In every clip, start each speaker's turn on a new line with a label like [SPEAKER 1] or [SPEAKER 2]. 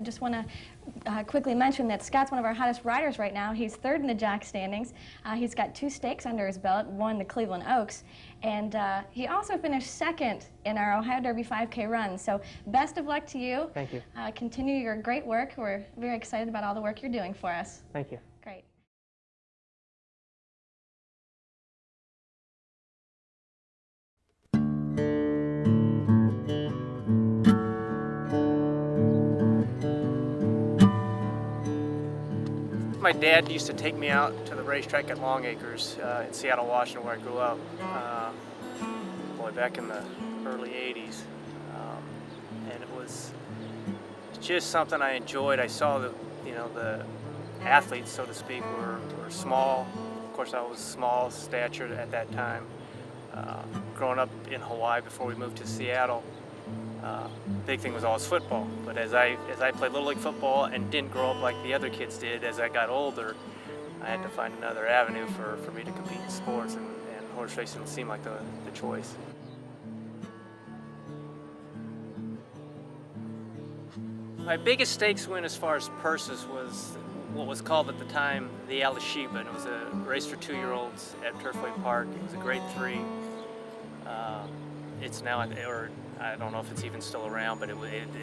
[SPEAKER 1] Just want to quickly mention that Scott's one of our hottest riders right now. He's third in the jock standings. He's got 2 stakes under his belt, won the Cleveland Oaks, and he also finished second in our Ohio Derby 5K run. So best of luck to you.
[SPEAKER 2] Thank you.
[SPEAKER 1] Continue your great work. We're very excited about all the work you're doing for us.
[SPEAKER 2] Thank you.
[SPEAKER 1] Great.
[SPEAKER 2] My dad used to take me out to the racetrack at Long Acres in Seattle, Washington, where I grew up, boy, back in the early 80s. And it was just something I enjoyed. I saw the athletes, so to speak, were small. Of course, I was small stature at that time. Growing up in Hawaii before we moved to Seattle, big thing was always football. But as I played Little League football and didn't grow up like the other kids did, as I got older, I had to find another avenue for me to compete in sports, and horse racing seemed like the choice. My biggest stakes win as far as purses was what was called at the time the Alashiba, and it was a race for 2-year-olds at Turfway Park. It was a grade 3. It's now, or I don't know if it's even still around, but it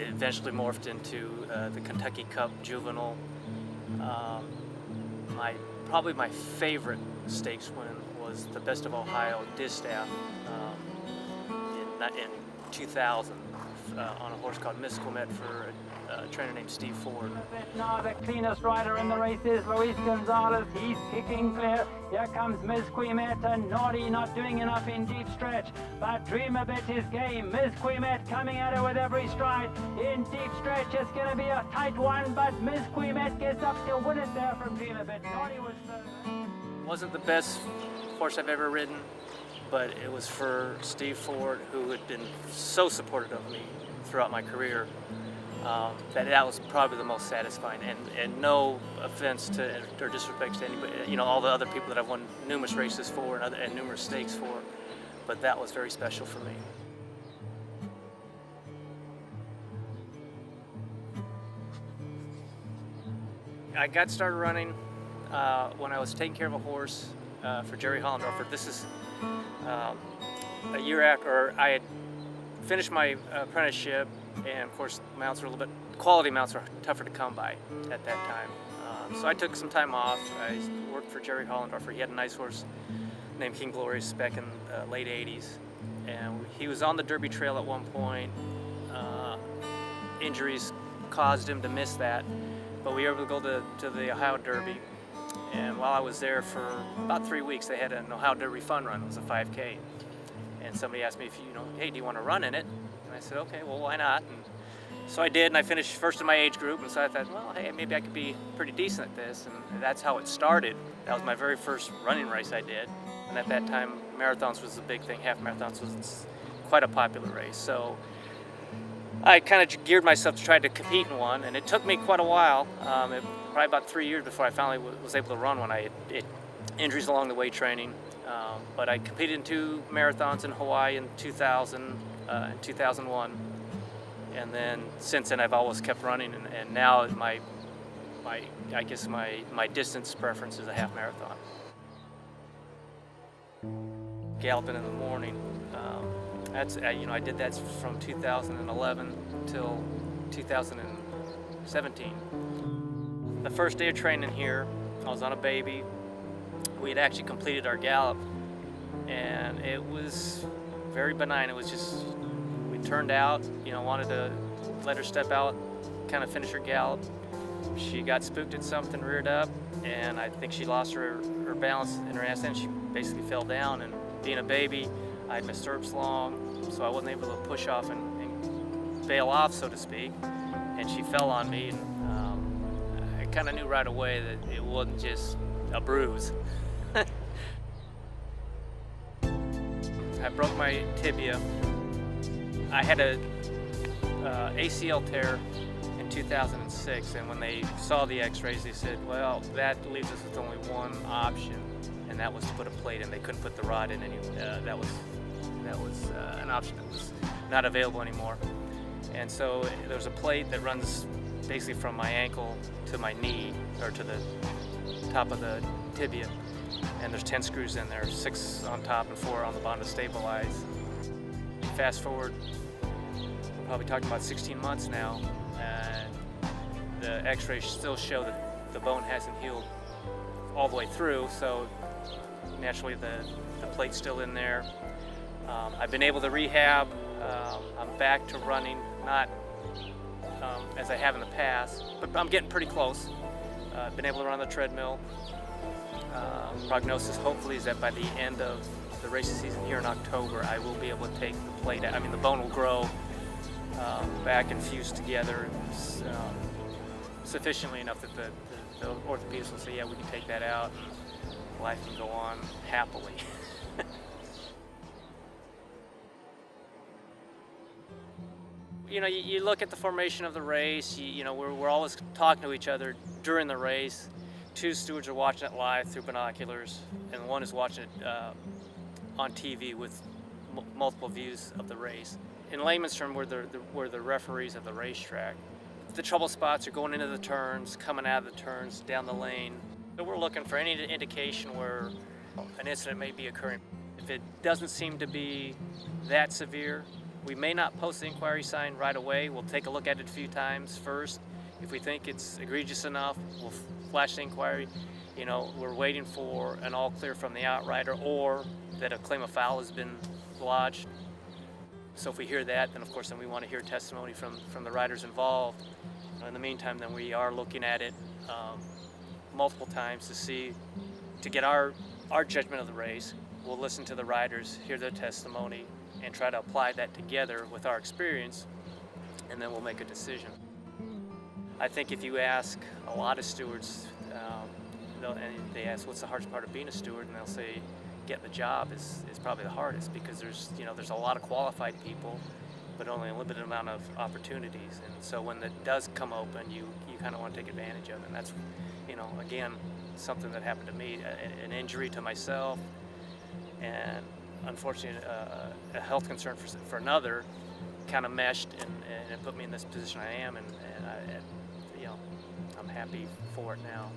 [SPEAKER 2] eventually morphed into the Kentucky Cup Juvenile. Probably my favorite stakes win was the Best of Ohio Distaff in 2000 on a horse called Miss Clement for a trainer named Steve Ford.
[SPEAKER 3] Now the cleanest rider in the race is Luis Gonzalez. He's kicking clear. Here comes Ms. Quimet, and Naughty not doing enough in deep stretch. But Dream a Bit is game. Ms. Quimet coming at her with every stride. In deep stretch, it's going to be a tight one, but Ms. Quimet gets up to win it there from Dream a Bit. Naughty was
[SPEAKER 2] Wasn't the best horse I've ever ridden, but it was for Steve Ford, who had been so supportive of me throughout my career. That was probably the most satisfying, and no offense to or disrespect to anybody, all the other people that I've won numerous races for and numerous stakes for, but that was very special for me. I got started running when I was taking care of a horse for Jerry Hollendorfer. This is a year after I had finished my apprenticeship, and of course quality mounts are tougher to come by at that time. So I took some time off. I worked for Jerry Hollendorfer. He had a nice horse named King Glorious back in the late 80s. And he was on the Derby Trail at one point. Injuries caused him to miss that, but we were able to go to the Ohio Derby. And while I was there for about 3 weeks, they had an Ohio Derby fun run. It was a 5K. And somebody asked me if, hey, do you want to run in it? And I said, okay, well, why not? And so I did, and I finished first in my age group, and so I thought, well, hey, maybe I could be pretty decent at this, and that's how it started. That was my very first running race I did, and at that time, marathons was a big thing. Half marathons was quite a popular race, so I kind of geared myself to try to compete in one, and it took me quite a while, probably about 3 years before I finally was able to run one. I had injuries along the way training, but I competed in 2 marathons in Hawaii in 2000 and 2001. And then since then I've always kept running, and now my distance preference is a half marathon. Galloping in the morning, I did that from 2011 till 2017. The first day of training here, I was on a baby. We had actually completed our gallop, and it was very benign. It was just, we turned out, wanted to let her step out, kind of finish her gallop. She got spooked at something, reared up, and I think she lost her balance in her ass end. She basically fell down, and being a baby, I had my stirrups long, so I wasn't able to push off and bail off, so to speak, and she fell on me, and I kind of knew right away that it wasn't just a bruise. I broke my tibia. I had a ACL tear in 2006, and when they saw the x-rays, they said, well, that leaves us with only one option, and that was to put a plate in. They couldn't put the rod in that was an option that was not available anymore. And so there's a plate that runs basically from my ankle to my knee, or to the top of the tibia. And there's 10 screws in there, 6 on top and 4 on the bottom to stabilize. Fast forward, we're probably talking about 16 months now, and the x-rays still show that the bone hasn't healed all the way through, so naturally the plate's still in there. I've been able to rehab. I'm back to running, not as I have in the past, but I'm getting pretty close. I've been able to run the treadmill. Prognosis hopefully is that by the end of the racing season here in October, I will be able to take the plate out. I mean, the bone will grow back and fuse together sufficiently enough that the orthopedist will say, yeah, we can take that out and life can go on happily. You know, you look at the formation of the race, you know, we're always talking to each other during the race. 2 stewards are watching it live through binoculars, and 1 is watching it on TV with multiple views of the race. In layman's term, we're the referees of the racetrack. The trouble spots are going into the turns, coming out of the turns, down the lane. So we're looking for any indication where an incident may be occurring. If it doesn't seem to be that severe, we may not post the inquiry sign right away. We'll take a look at it a few times first. If we think it's egregious enough, we'll flash the inquiry. You know, we're waiting for an all clear from the outrider, or that a claim of foul has been lodged. So if we hear that, then of course then we want to hear testimony from the riders involved. In the meantime, then we are looking at it multiple times to get our judgment of the race. We'll listen to the riders, hear their testimony, and try to apply that together with our experience, and then we'll make a decision. I think if you ask a lot of stewards, and they ask what's the hardest part of being a steward, and they'll say getting the job is probably the hardest, because there's a lot of qualified people, but only a limited amount of opportunities. And so when it does come open, you kind of want to take advantage of it. And that's, again, something that happened to me, an injury to myself, and unfortunately a health concern for another kind of meshed and it put me in this position I am, and I'm happy for it now.